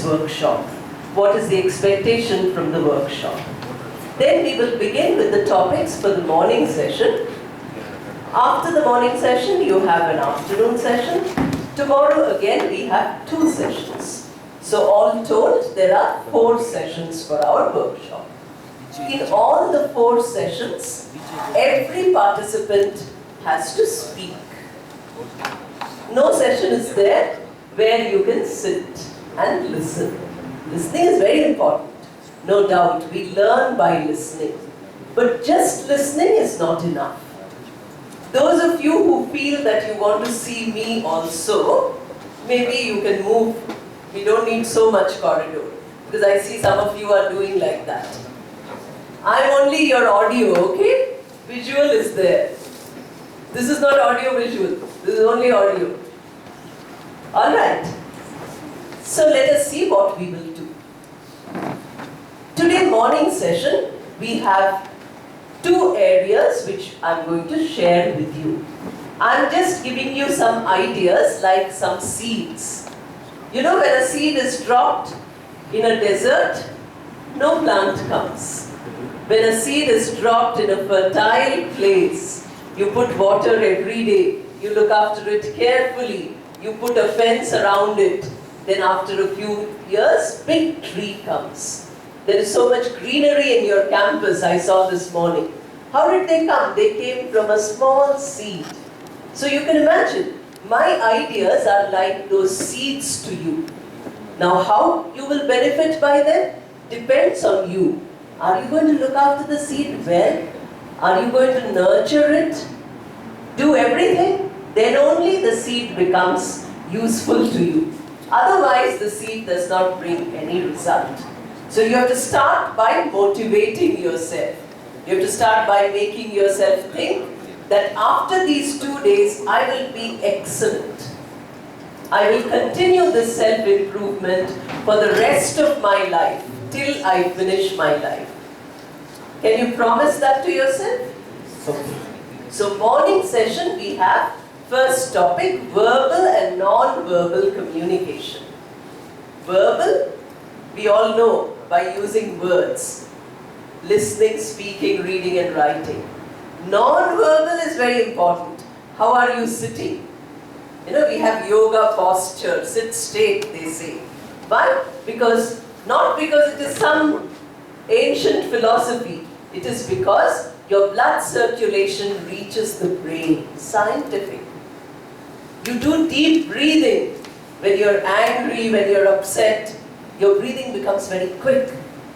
workshop. What is the expectation from the workshop? Then we will begin with the topics for the morning session. After the morning session, you have an afternoon session. Tomorrow again, we have 2 sessions. So all told, there are 4 sessions for our workshop. In all the 4 sessions, every participant has to speak. No session is there where you can sit and listen. Listening is very important. No doubt, we learn by listening. But just listening is not enough. Those of you who feel that you want to see me also, maybe you can move. We don't need so much corridor, because I see some of you are doing like that. I'm only your audio, okay? Visual is there. This is not audio visual. This is only audio. Alright. So let us see what we will do. Today morning session, we have 2 areas which I'm going to share with you. I'm just giving you some ideas like some seeds. You know, when a seed is dropped in a desert, no plant comes. When a seed is dropped in a fertile place, you put water every day, you look after it carefully, you put a fence around it, then after a few years, big tree comes. There is so much greenery in your campus, I saw this morning. How did they come? They came from a small seed. So you can imagine, my ideas are like those seeds to you. Now how you will benefit by them depends on you. Are you going to look after the seed well? Are you going to nurture it? Do everything? Then only the seed becomes useful to you. Otherwise, the seed does not bring any result. So you have to start by motivating yourself. You have to start by making yourself think that after these 2 days, I will be excellent. I will continue this self-improvement for the rest of my life, till I finish my life. Can you promise that to yourself? So morning session, we have first topic, verbal and non-verbal communication. Verbal, we all know by using words. Listening, speaking, reading and writing. Non-verbal is very important. How are you sitting? You know, we have yoga posture, sit straight, they say. Why? Because, not because it is some ancient philosophy. It is because your blood circulation reaches the brain. Scientific. You do deep breathing. When you're angry, when you're upset, your breathing becomes very quick.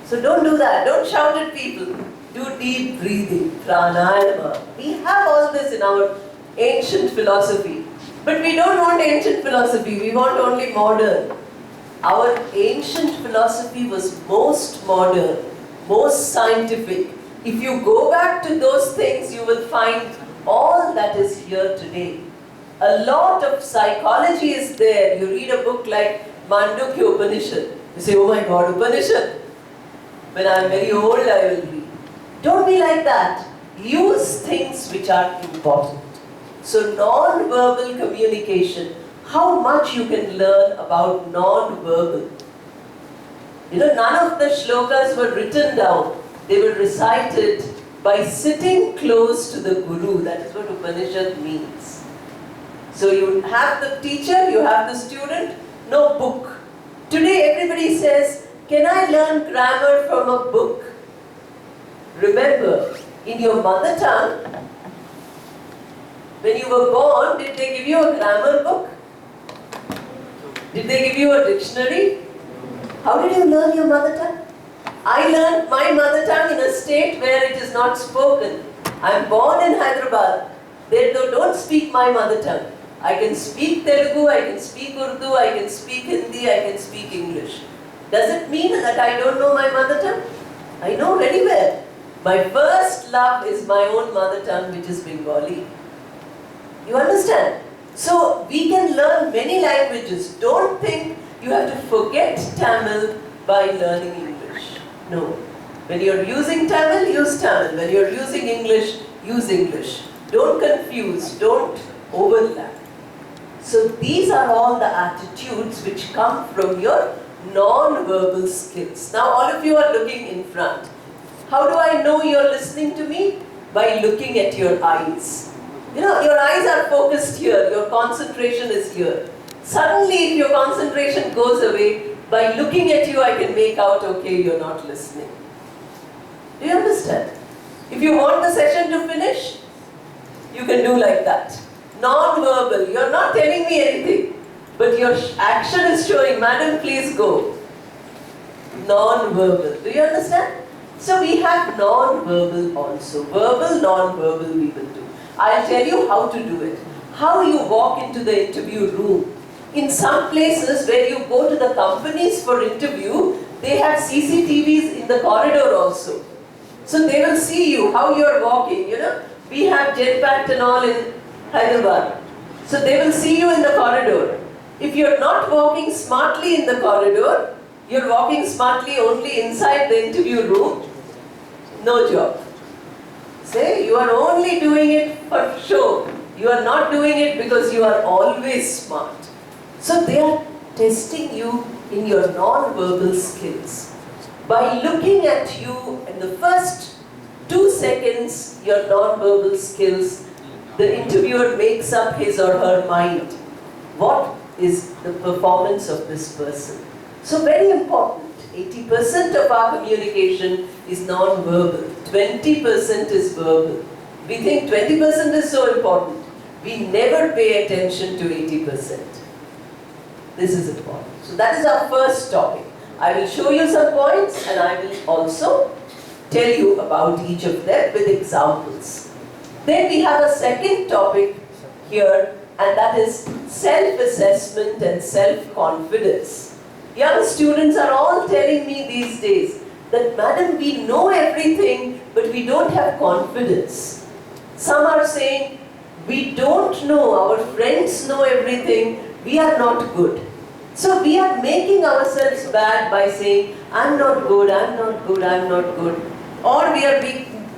So don't do that. Don't shout at people. Do deep breathing. Pranayama. We have all this in our ancient philosophy. But we don't want ancient philosophy. We want only modern. Our ancient philosophy was most modern, most scientific. If you go back to those things, you will find all that is here today. A lot of psychology is there. You read a book like Mandukya Upanishad. You say, oh my God, Upanishad. When I am very old, I will read. Don't be like that. Use things which are important. So non-verbal communication, how much you can learn about non-verbal. You know, none of the shlokas were written down. They were recited by sitting close to the Guru. That is what Upanishad means. So you have the teacher, you have the student, no book. Today everybody says, can I learn grammar from a book? Remember, in your mother tongue, when you were born, did they give you a grammar book? Did they give you a dictionary? How did you learn your mother tongue? I learned my mother tongue in a state where it is not spoken. I am born in Hyderabad. They don't speak my mother tongue. I can speak Telugu, I can speak Urdu, I can speak Hindi, I can speak English. Does it mean that I don't know my mother tongue? I know very well. My first love is my own mother tongue, which is Bengali. You understand? So we can learn many languages. Don't think you have to forget Tamil by learning English. No. When you're using Tamil, use Tamil. When you're using English, use English. Don't confuse, don't overlap. So these are all the attitudes which come from your non-verbal skills. Now all of you are looking in front. How do I know you're listening to me? By looking at your eyes. You know, your eyes are focused here, your concentration is here. Suddenly, if your concentration goes away, by looking at you, I can make out, okay, you're not listening. Do you understand? If you want the session to finish, you can do like that. Non-verbal, you're not telling me anything, but your action is showing, madam, please go. Non-verbal, do you understand? So we have non-verbal also. Verbal, non-verbal we will do. I'll tell you how to do it. How you walk into the interview room. In some places where you go to the companies for interview, they have CCTVs in the corridor also. So they will see you, how you are walking, you know. We have jetpacked and all in Hyderabad. So they will see you in the corridor. If you're not walking smartly in the corridor, you're walking smartly only inside the interview room, no job. Say, you are only doing it for show. You are not doing it because you are always smart. So they are testing you in your non-verbal skills. By looking at you in the first 2 seconds, your non-verbal skills, the interviewer makes up his or her mind. What is the performance of this person? So very important. 80% of our communication is non-verbal. 20% is verbal. We think 20% is so important. We never pay attention to 80%. This is important. So that is our first topic. I will show you some points and I will also tell you about each of them with examples. Then we have a second topic here, and that is self-assessment and self-confidence. Young students are all telling me these days that, madam, we know everything, but we don't have confidence. Some are saying, we don't know, our friends know everything, we are not good. So we are making ourselves bad by saying, I'm not good, I'm not good, I'm not good. Or we are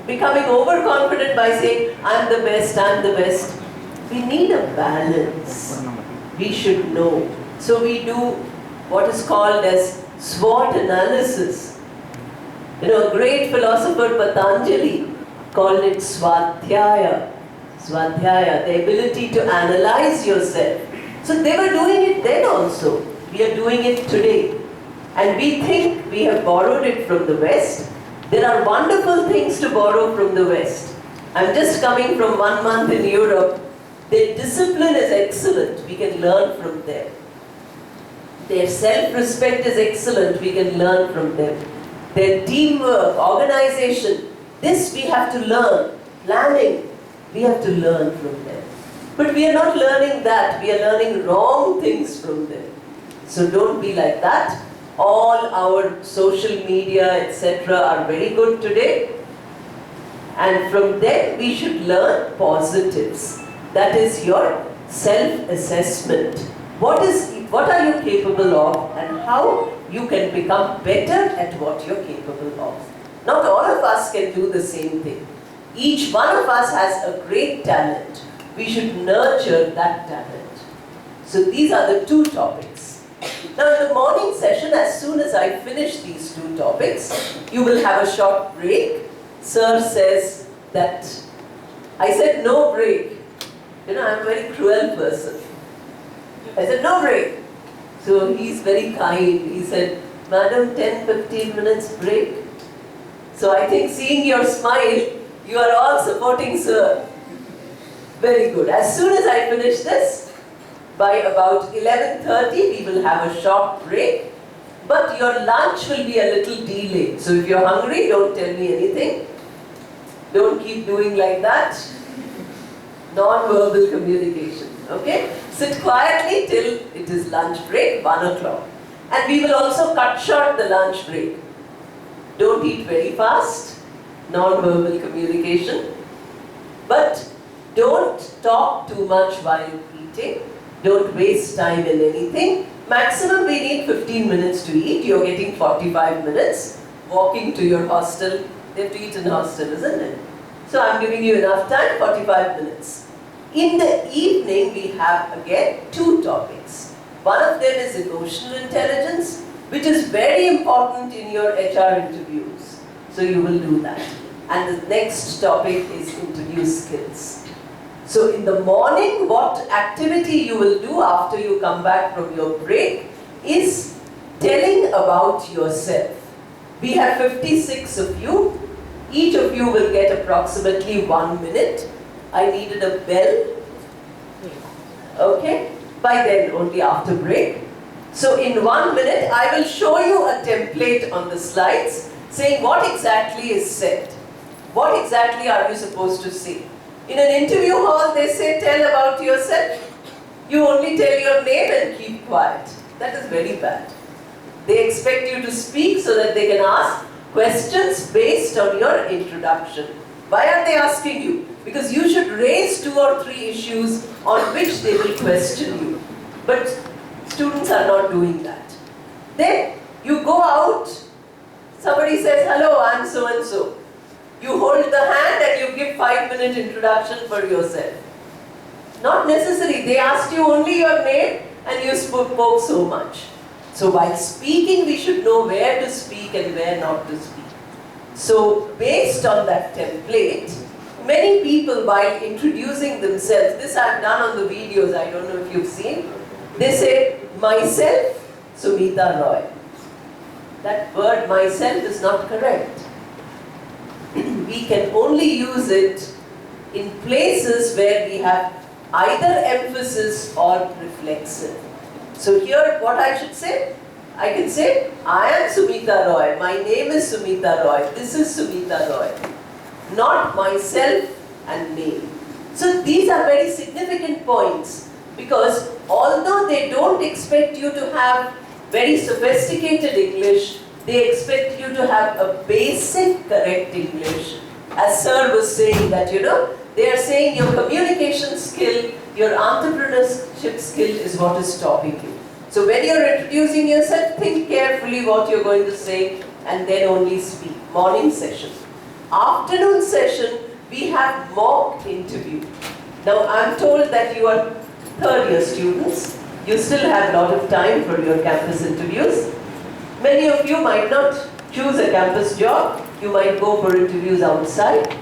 becoming overconfident by saying, I'm the best, I'm the best. We need a balance. We should know. So we do what is called as SWOT analysis. You know, a great philosopher Patanjali called it Swadhyaya. Swadhyaya, the ability to analyze yourself. So they were doing it then also. We are doing it today. And we think we have borrowed it from the West. There are wonderful things to borrow from the West. I'm just coming from 1 month in Europe. Their discipline is excellent. We can learn from them. Their self-respect is excellent. We can learn from them. Their teamwork, organization, this we have to learn. Planning, we have to learn from them. But we are not learning that. We are learning wrong things from them. So don't be like that. All our social media, etc. are very good today. And from them we should learn positives. That is your self-assessment. What are you capable of and how you can become better at what you're capable of. Not all of us can do the same thing. Each one of us has a great talent. We should nurture that talent. So these are the 2 topics. Now in the morning session, as soon as I finish these 2 topics, you will have a short break. Sir says that, I said no break. You know, I'm a very cruel person. I said no break. So he's very kind. He said, madam, 10-15 minutes break. So I think seeing your smile, you are all supporting sir. Very good. As soon as I finish this, by about 11:30 we will have a short break. But your lunch will be a little delayed. So if you're hungry, don't tell me anything. Don't keep doing like that. Non-verbal communication. Okay? Sit quietly till it is lunch break, 1 o'clock. And we will also cut short the lunch break. Don't eat very fast. Non-verbal communication. But don't talk too much while eating. Don't waste time in anything. Maximum we need 15 minutes to eat. You're getting 45 minutes. Walking to your hostel. You have to eat in a hostel, isn't it? So I'm giving you enough time, 45 minutes. In the evening, we have again 2 topics. One of them is emotional intelligence. which is very important in your HR interviews. So you will do that. And the next topic is interview skills. So in the morning, what activity you will do after you come back from your break is telling about yourself. We have 56 of you. Each of you will get approximately 1 minute. I needed a bell. Okay? By then, only after break. So in 1 minute, I will show you a template on the slides saying what exactly is said. What exactly are you supposed to say? In an interview hall, they say, tell about yourself. You only tell your name and keep quiet. That is very bad. They expect you to speak so that they can ask questions based on your introduction. Why are they asking you? Because you should raise 2 or 3 issues on which they will question you. But students are not doing that. Then you go out, somebody says, hello, I'm so and so. You hold the hand and you give 5-minute introduction for yourself. Not necessary. They asked you only your name and you spoke so much. So while speaking, we should know where to speak and where not to speak. So based on that template, many people while introducing themselves, this I've done on the videos, I don't know if you've seen, they say, myself, Sumita Roy. That word myself is not correct. We can only use it in places where we have either emphasis or reflexive. So here what I should say? I can say, I am Sumita Roy, my name is Sumita Roy, this is Sumita Roy. Not myself and name. So these are very significant points because although they don't expect you to have very sophisticated English, they expect you to have a basic correct English. As Sir was saying that, they are saying your communication skill, your entrepreneurship skill is what is stopping you. So when you're introducing yourself, think carefully what you're going to say and then only speak. Morning session. Afternoon session, we have mock interview. Now I'm told that you are third year students. You still have a lot of time for your campus interviews. Many of you might not choose a campus job. You might go for interviews outside.